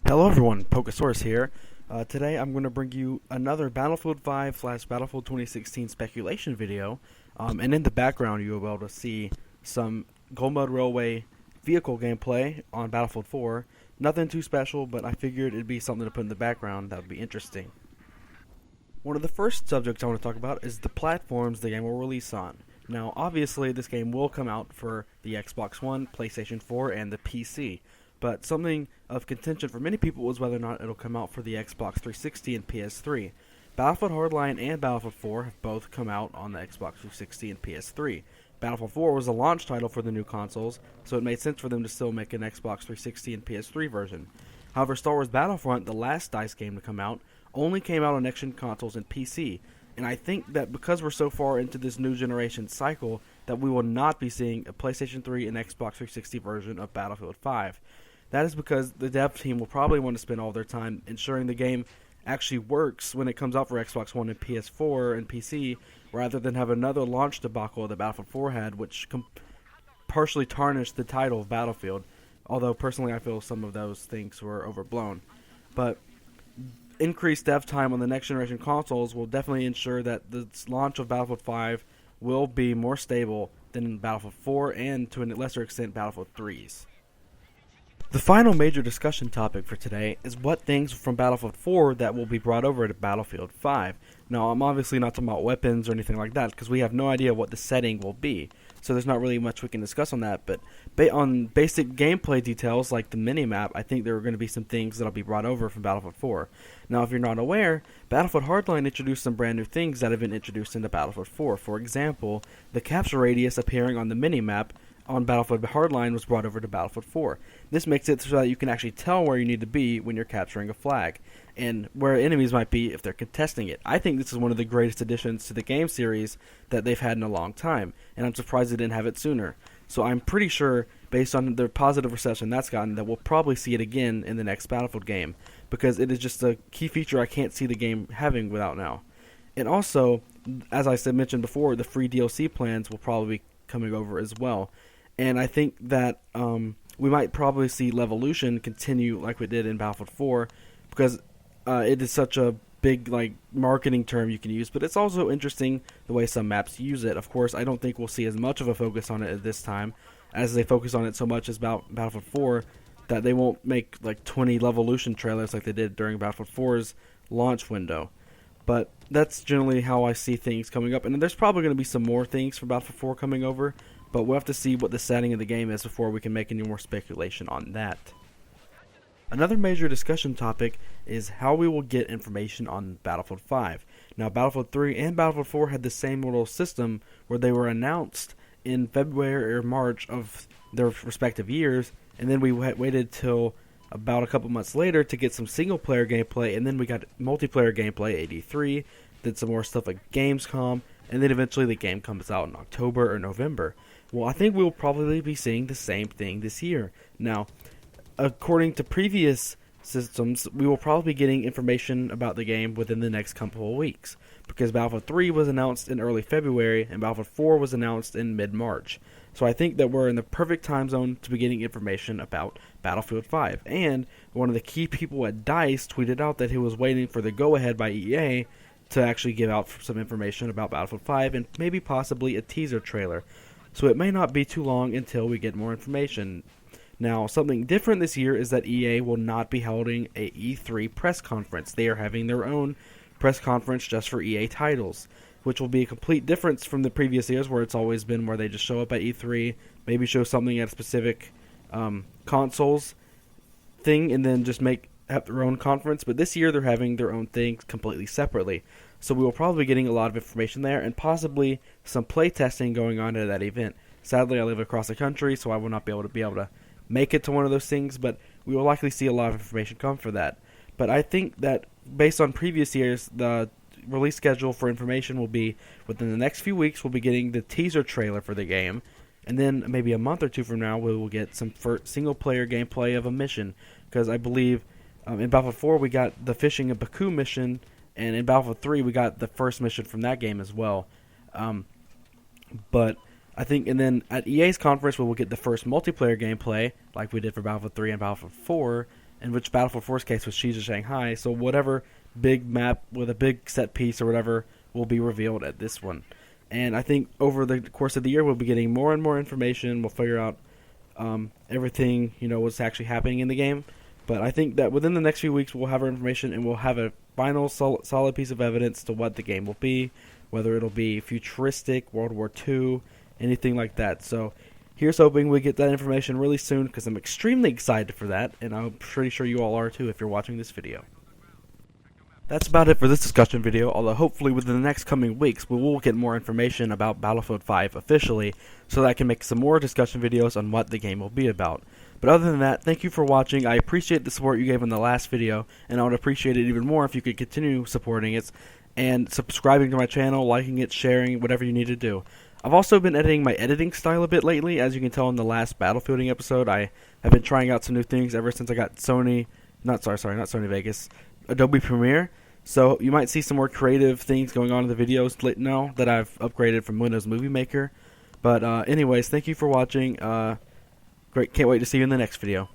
Hello everyone, Pokesaurus here. Today I'm going to bring you another Battlefield 5 / Battlefield 2016 speculation video. And in the background you'll be able to see some Gold Mud Railway vehicle gameplay on Battlefield 4. Nothing too special, but I figured it'd be something to put in the background that would be interesting. One of the first subjects I want to talk about is the platforms the game will release on. Now, obviously, this game will come out for the Xbox One, PlayStation 4, and the PC. But something of contention for many people is whether or not it'll come out for the Xbox 360 and PS3. Battlefield Hardline and Battlefield 4 have both come out on the Xbox 360 and PS3. Battlefield 4 was a launch title for the new consoles, so it made sense for them to still make an Xbox 360 and PS3 version. However, Star Wars Battlefront, the last DICE game to come out, only came out on next-gen consoles and PC, and I think that because we're so far into this new generation cycle, that we will not be seeing a PlayStation 3 and Xbox 360 version of Battlefield 5. That is because the dev team will probably want to spend all their time ensuring the game actually works when it comes out for Xbox One and PS4 and PC, rather than have another launch debacle that Battlefield 4 had, which partially tarnished the title of Battlefield, although personally I feel some of those things were overblown. But increased dev time on the next generation consoles will definitely ensure that the launch of Battlefield 5 will be more stable than Battlefield 4 and, to a lesser extent, Battlefield 3's. The final major discussion topic for today is what things from Battlefield 4 that will be brought over to Battlefield 5. Now, I'm obviously not talking about weapons or anything like that, because we have no idea what the setting will be, so there's not really much we can discuss on that, but on basic gameplay details like the minimap, I think there are going to be some things that will be brought over from Battlefield 4. Now, if you're not aware, Battlefield Hardline introduced some brand new things that have been introduced into Battlefield 4. For example, the capture radius appearing on the minimap on Battlefield Hardline was brought over to Battlefield 4. This makes it so that you can actually tell where you need to be when you're capturing a flag, and where enemies might be if they're contesting it. I think this is one of the greatest additions to the game series that they've had in a long time, and I'm surprised they didn't have it sooner. So I'm pretty sure, based on the positive reception that's gotten, that we'll probably see it again in the next Battlefield game, because it is just a key feature I can't see the game having without now. And also, as I mentioned before, the free DLC plans will probably be coming over as well. And I think that we might probably see Levolution continue like we did in Battlefield 4, because it is such a big marketing term you can use, but it's also interesting the way some maps use it. Of course, I don't think we'll see as much of a focus on it at this time, as they focus on it so much as Battlefield 4, that they won't make 20 Levolution trailers like they did during Battlefield 4's launch window. But that's generally how I see things coming up, and there's probably going to be some more things for Battlefield 4 coming over, but we'll have to see what the setting of the game is before we can make any more speculation on that. Another major discussion topic is how we will get information on Battlefield 5. Now, Battlefield 3 and Battlefield 4 had the same little system where they were announced in February or March of their respective years, and then we waited till about a couple months later to get some single-player gameplay, and then we got multiplayer gameplay at E3, did some more stuff like Gamescom, and then eventually the game comes out in October or November. Well, I think we'll probably be seeing the same thing this year. Now, according to previous systems, we will probably be getting information about the game within the next couple of weeks, because Battlefield 3 was announced in early February, and Battlefield 4 was announced in mid-March. So I think that we're in the perfect time zone to be getting information about Battlefield 5. And one of the key people at DICE tweeted out that he was waiting for the go-ahead by EA to actually give out some information about Battlefield 5 and maybe possibly a teaser trailer. So it may not be too long until we get more information. Now, something different this year is that EA will not be holding a E3 press conference. They are having their own press conference just for EA titles, which will be a complete difference from the previous years where it's always been where they just show up at E3, maybe show something at a specific consoles thing, and then just have their own conference. But this year they're having their own thing completely separately. So we will probably be getting a lot of information there, and possibly some playtesting going on at that event. Sadly, I live across the country, so I will not be able to make it to one of those things, but we will likely see a lot of information come for that. But I think that based on previous years, the release schedule for information will be within the next few weeks. We'll be getting the teaser trailer for the game, and then maybe a month or two from now we will get some single-player gameplay of a mission, because I believe in Battlefield 4 we got the Fishing of Baku mission, and in Battlefield 3 we got the first mission from that game as well. But I think, and then at EA's conference we will get the first multiplayer gameplay, like we did for Battlefield 3 and Battlefield 4, in which Battlefield 4's case was Siege of Shanghai. So whatever big map with a big set piece or whatever will be revealed at this one. And I think over the course of the year we'll be getting more and more information. We'll figure out everything, what's actually happening in the game. But I think that within the next few weeks we'll have our information and we'll have a final solid piece of evidence to what the game will be, whether it'll be futuristic, World War II, anything like that. So here's hoping we get that information really soon, because I'm extremely excited for that, and I'm pretty sure you all are too if you're watching this video. That's about it for this discussion video, although hopefully within the next coming weeks we will get more information about Battlefield 5 officially, so that I can make some more discussion videos on what the game will be about. But other than that, thank you for watching. I appreciate the support you gave in the last video, and I would appreciate it even more if you could continue supporting it, and subscribing to my channel, liking it, sharing, whatever you need to do. I've also been editing my editing style a bit lately. As you can tell in the last Battlefielding episode, I have been trying out some new things ever since I got not Sony Vegas, Adobe Premiere. So you might see some more creative things going on in the videos now that I've upgraded from Windows Movie Maker. But anyways, thank you for watching. Great, can't wait to see you in the next video.